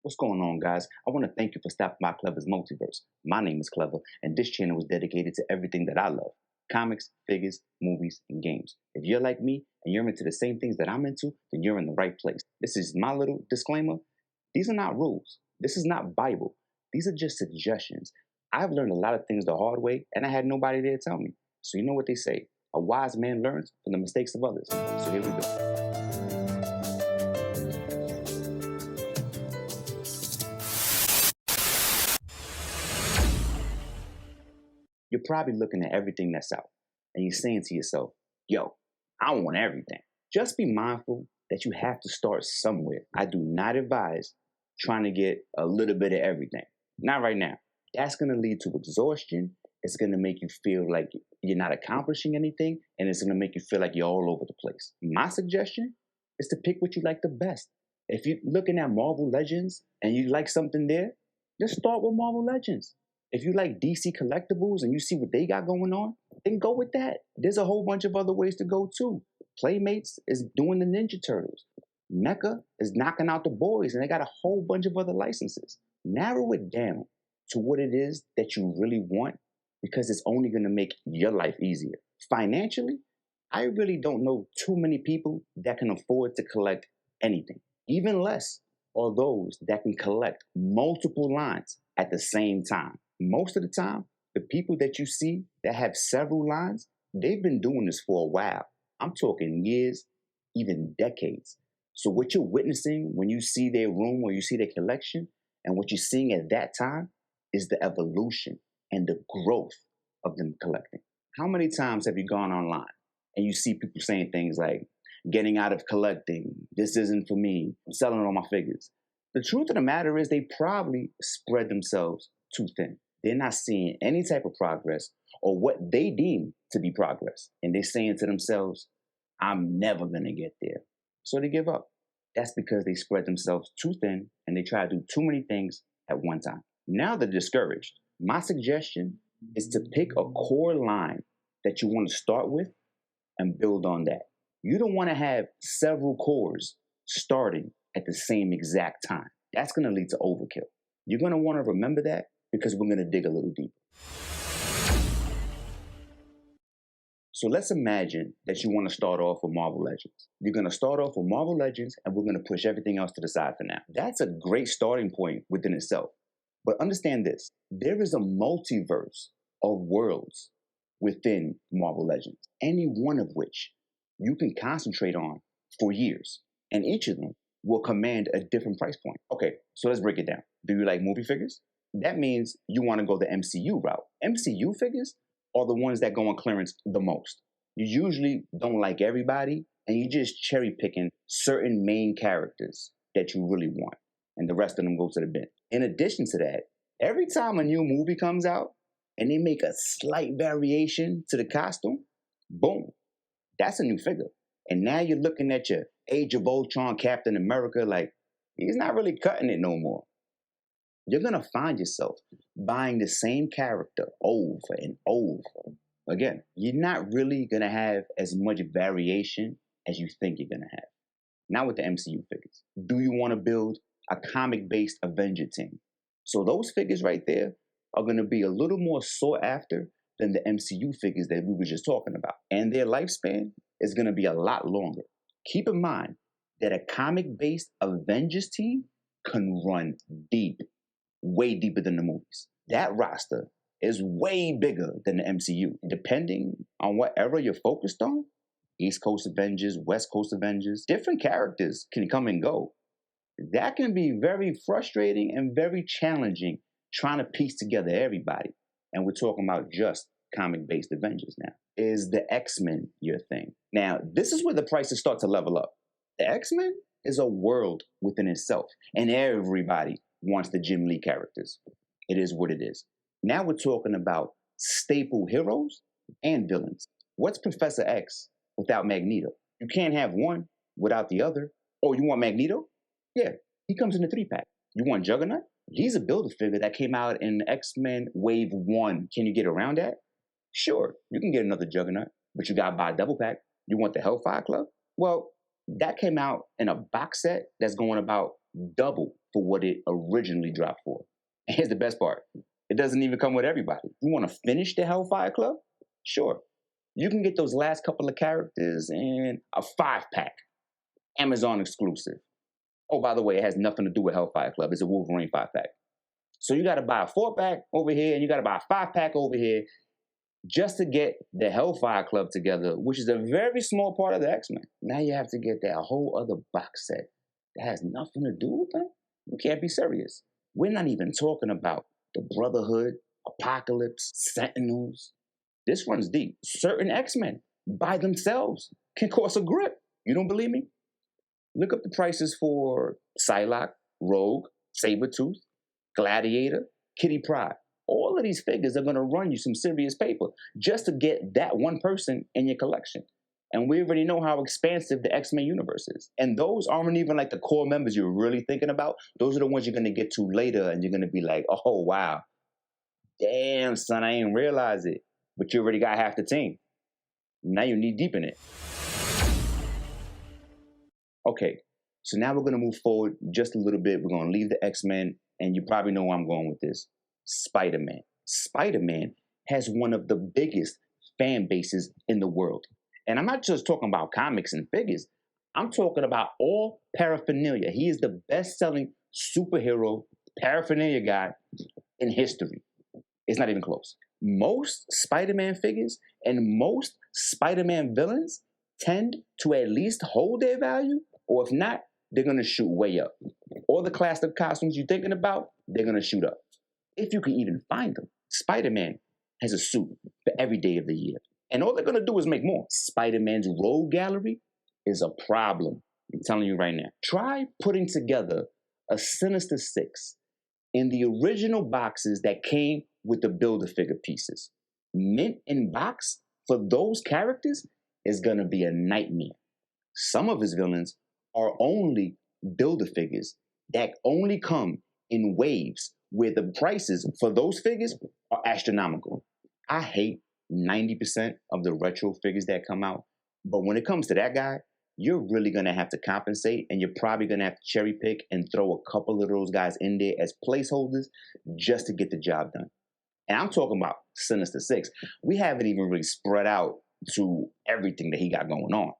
What's going on, guys? I want to thank you for stopping by Clever's Multiverse. My name is Clever, and this channel is dedicated to everything that I love: comics, figures, movies, and games. If you're like me and you're into the same things that I'm into, then you're in the right place. This is my little disclaimer. These are not rules. This is not Bible. These are just suggestions. I've learned a lot of things the hard way, and I had nobody there to tell me. So you know what they say: a wise man learns from the mistakes of others. So here we go. You're probably looking at everything that's out and you're saying to yourself, yo, I want everything. Just be mindful that you have to start somewhere. I do not advise trying to get a little bit of everything. Not right now. That's going to lead to exhaustion. It's going to make you feel like you're not accomplishing anything, and it's going to make you feel like you're all over the place. My suggestion is to pick what you like the best. If you're looking at Marvel Legends and you like something there, just start with Marvel Legends. If you like DC collectibles and you see what they got going on, then go with that. There's a whole bunch of other ways to go too. Playmates is doing the Ninja Turtles. Mecha is knocking out the boys, and they got a whole bunch of other licenses. Narrow it down to what it is that you really want, because it's only going to make your life easier. Financially, I really don't know too many people that can afford to collect anything. Even less are those that can collect multiple lines at the same time. Most of the time, the people that you see that have several lines, they've been doing this for a while. I'm talking years, even decades. So what you're witnessing when you see their room or you see their collection, and what you're seeing at that time, is the evolution and the growth of them collecting. How many times have you gone online and you see people saying things like, getting out of collecting, this isn't for me, I'm selling all my figures? The truth of the matter is they probably spread themselves too thin. They're not seeing any type of progress or what they deem to be progress. And they're saying to themselves, I'm never going to get there. So they give up. That's because they spread themselves too thin and they try to do too many things at one time. Now they're discouraged. My suggestion is to pick a core line that you want to start with and build on that. You don't want to have several cores starting at the same exact time. That's going to lead to overkill. You're going to want to remember that, because we're going to dig a little deeper. So let's imagine that you want to start off with Marvel Legends. You're going to start off with Marvel Legends, and we're going to push everything else to the side for now. That's a great starting point within itself. But understand this: there is a multiverse of worlds within Marvel Legends, any one of which you can concentrate on for years. And each of them will command a different price point. Okay, so let's break it down. Do you like movie figures? That means you want to go the MCU route. MCU figures are the ones that go on clearance the most. You usually don't like everybody, and you just cherry picking certain main characters that you really want, and the rest of them go to the bin. In addition to that, every time a new movie comes out and they make a slight variation to the costume, boom, that's a new figure. And now you're looking at your Age of Ultron Captain America like, he's not really cutting it no more. You're going to find yourself buying the same character over and over. Again, you're not really going to have as much variation as you think you're going to have. Now with the MCU figures, do you want to build a comic-based Avenger team? So those figures right there are going to be a little more sought after than the MCU figures that we were just talking about. And their lifespan is going to be a lot longer. Keep in mind that a comic-based Avengers team can run deep. Way deeper than the movies. That roster is way bigger than the MCU. Depending on what era you're focused on, East Coast Avengers, West Coast Avengers, different characters can come and go. That can be very frustrating and very challenging, trying to piece together everybody. And we're talking about just comic-based Avengers now. Is the X-Men your thing? Now, this is where the prices start to level up. The X-Men is a world within itself, and everybody wants the Jim Lee characters. It is what it is. Now we're talking about staple heroes and villains. What's Professor X without Magneto? You can't have one without the other. Oh, you want Magneto? Yeah, he comes in a 3-pack. You want Juggernaut? He's a Build-A-Figure that came out in X-Men Wave 1. Can you get around that? Sure, you can get another Juggernaut, but you gotta buy a double pack. You want the Hellfire Club? Well, that came out in a box set that's going about double for what it originally dropped for. And here's the best part. It doesn't even come with everybody. You want to finish the Hellfire Club? Sure. You can get those last couple of characters in a 5-pack, Amazon exclusive. Oh, by the way, it has nothing to do with Hellfire Club. It's a Wolverine 5-pack. So you got to buy a 4-pack over here, and you got to buy a 5-pack over here just to get the Hellfire Club together, which is a very small part of the X-Men. Now you have to get that whole other box set that has nothing to do with them? You can't be serious. We're not even talking about the Brotherhood, Apocalypse, Sentinels. This runs deep. Certain X-Men by themselves can cost a grip. You don't believe me? Look up the prices for Psylocke, Rogue, Sabretooth, Gladiator, Kitty Pryde. All of these figures are going to run you some serious paper just to get that one person in your collection. And we already know how expansive the X-Men universe is. And those aren't even like the core members you're really thinking about. Those are the ones you're going to get to later, and you're going to be like, oh, wow. Damn, son, I ain't realize it. But you already got half the team. Now you knee deep in it. Okay, so now we're going to move forward just a little bit. We're going to leave the X-Men, and you probably know where I'm going with this. Spider-Man. Spider-Man has one of the biggest fan bases in the world. And I'm not just talking about comics and figures. I'm talking about all paraphernalia. He is the best-selling superhero paraphernalia guy in history. It's not even close. Most Spider-Man figures and most Spider-Man villains tend to at least hold their value, or if not, they're going to shoot way up. All the classic costumes you're thinking about, they're going to shoot up. If you can even find them. Spider-Man has a suit for every day of the year. And all they're going to do is make more. Spider-Man's rogue gallery is a problem. I'm telling you right now. Try putting together a Sinister Six in the original boxes that came with the Build-A-Figure pieces. Mint in box for those characters is going to be a nightmare. Some of his villains are only Build-A-Figures that only come in waves where the prices for those figures are astronomical. I hate 90% of the retro figures that come out, but when it comes to that guy, you're really going to have to compensate, and you're probably going to have to cherry pick and throw a couple of those guys in there as placeholders just to get the job done. And I'm talking about Sinister Six. We haven't even really spread out to everything that he got going on.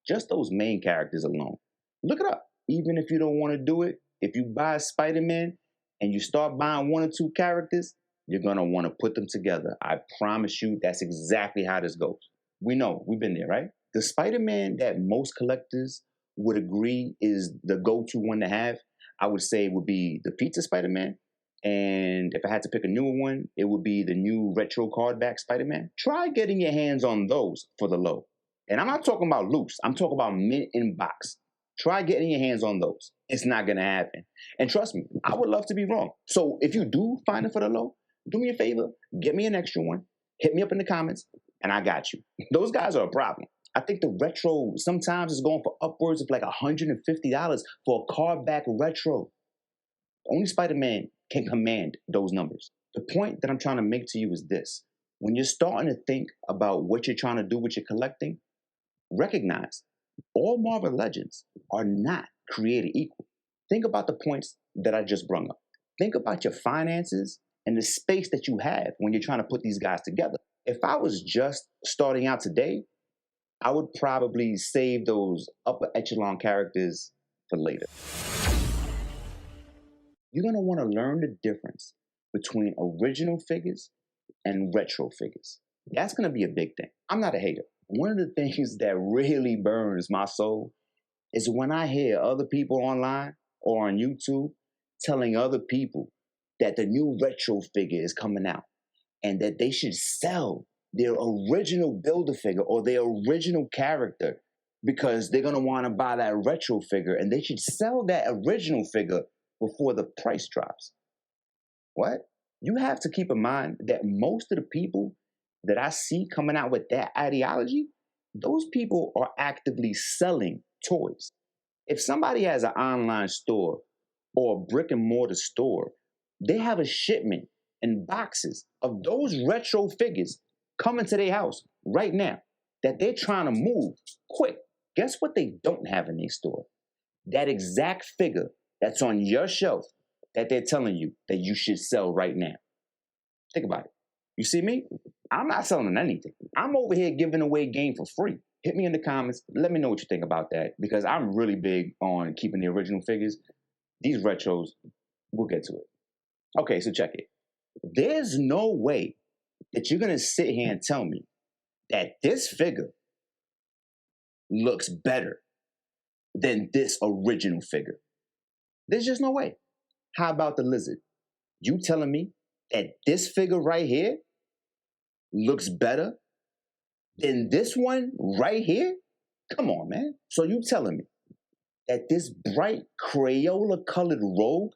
Just those main characters alone. Look it up. Even if you don't want to do it, if you buy Spider-Man and you start buying one or two characters, you're going to want to put them together. I promise you that's exactly how this goes. We know. We've been there, right? The Spider-Man that most collectors would agree is the go-to one to have, I would say would be the Pizza Spider-Man. And if I had to pick a newer one, it would be the new retro cardback Spider-Man. Try getting your hands on those for the low. And I'm not talking about loose. I'm talking about mint in box. Try getting your hands on those. It's not going to happen. And trust me, I would love to be wrong. So if you do find it for the low, do me a favor, get me an extra one, hit me up in the comments, and I got you. Those guys are a problem. I think the retro sometimes is going for upwards of like $150 for a cardback retro. Only Spider-Man can command those numbers. The point that I'm trying to make to you is this. When you're starting to think about what you're trying to do with your collecting, recognize all Marvel Legends are not created equal. Think about the points that I just brought up. Think about your finances and the space that you have when you're trying to put these guys together. If I was just starting out today, I would probably save those upper echelon characters for later. You're going to want to learn the difference between original figures and retro figures. That's going to be a big thing. I'm not a hater. One of the things that really burns my soul is when I hear other people online or on YouTube telling other people that the new retro figure is coming out and that they should sell their original Build-A-Figure or their original character because they're going to want to buy that retro figure, and they should sell that original figure before the price drops. What? You have to keep in mind that most of the people that I see coming out with that ideology, those people are actively selling toys. If somebody has an online store or a brick and mortar store, they have a shipment in boxes of those retro figures coming to their house right now that they're trying to move quick. Guess what they don't have in their store? That exact figure that's on your shelf that they're telling you that you should sell right now? Think about it. You see me? I'm not selling anything. I'm over here giving away game for free. Hit me in the comments. Let me know what you think about that, because I'm really big on keeping the original figures. These retros, we'll get to it. Okay, so check it. There's no way that you're going to sit here and tell me that this figure looks better than this original figure. There's just no way. How about the lizard? You telling me that this figure right here looks better than this one right here? Come on, man. So you telling me that this bright Crayola colored Rogue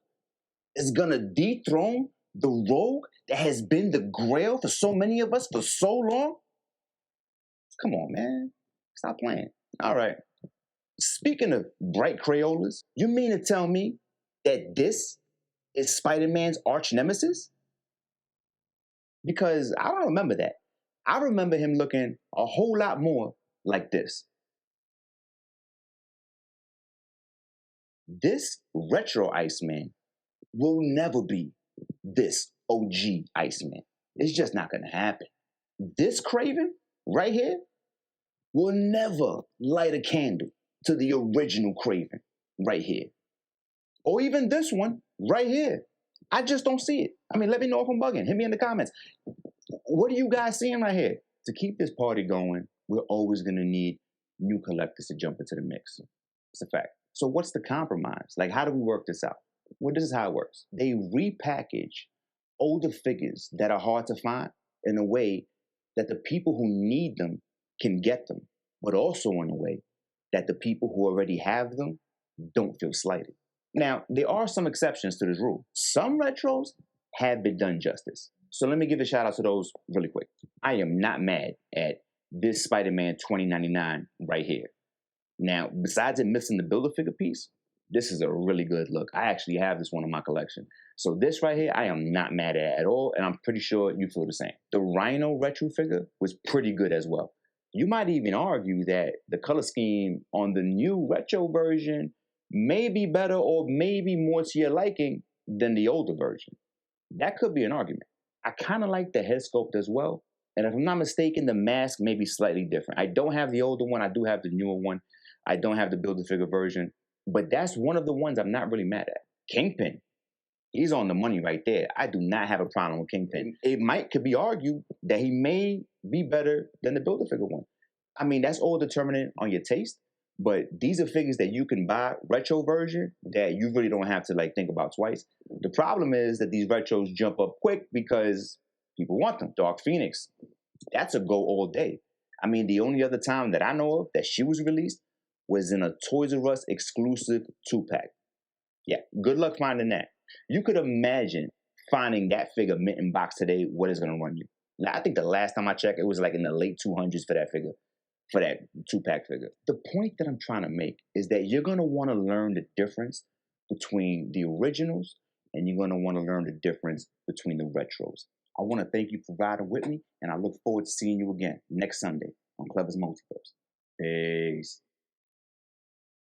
is gonna dethrone the Rogue that has been the grail for so many of us for so long? Come on, man. Stop playing. All right. Speaking of bright Crayolas, you mean to tell me that this is Spider-Man's arch nemesis? Because I don't remember that. I remember him looking a whole lot more like this. This retro Iceman will never be this OG Iceman. It's just not going to happen. This Craven right here will never light a candle to the original Craven right here. Or even this one right here. I just don't see it. I mean, let me know if I'm bugging. Hit me in the comments. What are you guys seeing right here? To keep this party going, we're always going to need new collectors to jump into the mix. It's a fact. So what's the compromise? Like, how do we work this out? Well, this is how it works. They repackage older figures that are hard to find in a way that the people who need them can get them, but also in a way that the people who already have them don't feel slighted. Now, there are some exceptions to this rule. Some retros have been done justice. So let me give a shout out to those really quick. I am not mad at this Spider-Man 2099 right here. Now, besides it missing the Build-A-Figure piece, this is a really good look. I actually have this one in my collection. So this right here, I am not mad at all, and I'm pretty sure you feel the same. The Rhino retro figure was pretty good as well. You might even argue that the color scheme on the new retro version may be better or maybe more to your liking than the older version. That could be an argument. I kind of like the head sculpt as well. And if I'm not mistaken, the mask may be slightly different. I don't have the older one. I do have the newer one. I don't have the Build-A-Figure version. But that's one of the ones I'm not really mad at. Kingpin. He's on the money right there. I do not have a problem with Kingpin. Could be argued that he may be better than the Build-A-Figure one. I mean, that's all determinant on your taste. But these are figures that you can buy retro version that you really don't have to think about twice. The problem is that these retros jump up quick because people want them. Dark Phoenix, that's a go all day. I mean, the only other time that I know of that she was released was in a Toys R Us exclusive 2-pack. Yeah, good luck finding that. You could imagine finding that figure mint in box today, what is going to run you. Now, I think the last time I checked, it was in the late 200s for that figure. For that 2-pack figure. The point that I'm trying to make is that you're going to want to learn the difference between the originals and you're going to want to learn the difference between the retros. I want to thank you for riding with me, and I look forward to seeing you again next Sunday on Clever's Multiverse. Peace.